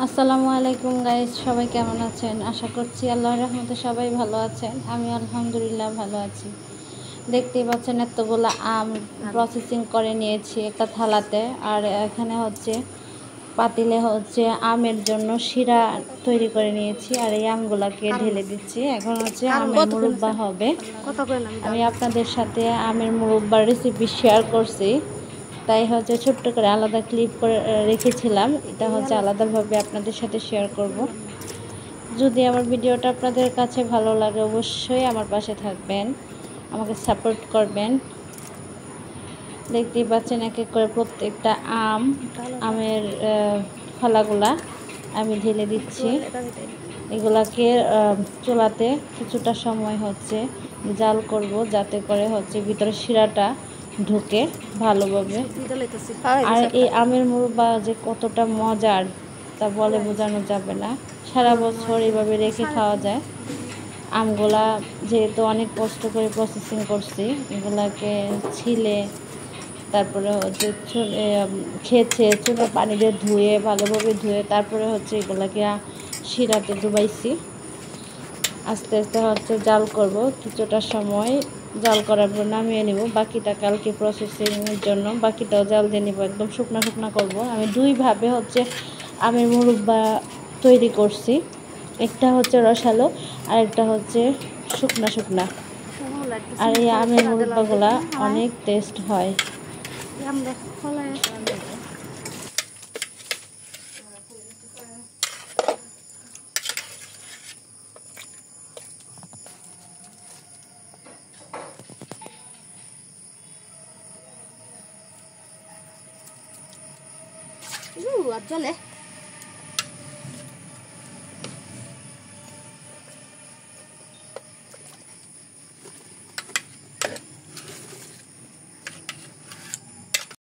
আসসালামু আলাইকুম গাইস, সবাই কেমন আছেন? আশা করছি আল্লাহর রহমতে সবাই ভালো আছেন। আমি আলহামদুলিল্লাহ ভালো আছি। দেখতেই পাচ্ছেন এতগুলো আম প্রসেসিং করে নিয়েছি একটা থালাতে। আর এখানে হচ্ছে পাতিলে হচ্ছে আমের জন্য শিরা তৈরি করে নিয়েছি। আর এই আমগুলাকে ঢেলে দিচ্ছি। এখন হচ্ছে আমের মুরব্বা হবে। আমি আপনাদের সাথে আমের মুরব্বার রেসিপি শেয়ার করছি, তাই হচ্ছে ছোট্ট করে আলাদা ক্লিপ করে রেখেছিলাম। এটা হচ্ছে আলাদাভাবে আপনাদের সাথে শেয়ার করব। যদি আমার ভিডিওটা আপনাদের কাছে ভালো লাগে অবশ্যই আমার পাশে থাকবেন, আমাকে সাপোর্ট করবেন। দেখতেই পাচ্ছেন এক এক করে প্রত্যেকটা আমের ফলাগুলা আমি ঢেলে দিচ্ছি। এগুলাকে চুলাতে কিছুটা সময় হচ্ছে জাল করব, যাতে করে হচ্ছে ভিতরে শিরাটা ঢুকে ভালোভাবে। আর এই আমের মুরব্বা যে কতটা মজার তা বলে বোঝানো যাবে না। সারা বছর এইভাবে রেখে খাওয়া যায়। আমগুলা যেহেতু অনেক কষ্ট করে প্রসেসিং করছি, এগুলাকে ছিলে তারপরে হচ্ছে খেয়েছে চুলা পানি দিয়ে ধুয়ে ভালোভাবে ধুয়ে তারপরে হচ্ছে এগুলাকে শিরাতে ডুবাইছি। আস্তে আস্তে হচ্ছে জাল করব, কিছুটা সময় জাল করার পর নামিয়ে নিব। বাকিটা কালকে প্রসেসিংয়ের জন্য বাকিটাও জাল দিয়ে নিব, একদম শুকনো শুকনো করব। আমি দুইভাবে হচ্ছে আমের মুরব্বা তৈরি করছি, একটা হচ্ছে রসালো আর একটা হচ্ছে শুকনা শুকনা। আর এই আমের মুরব্বাগুলা অনেক টেস্ট হয়। চলে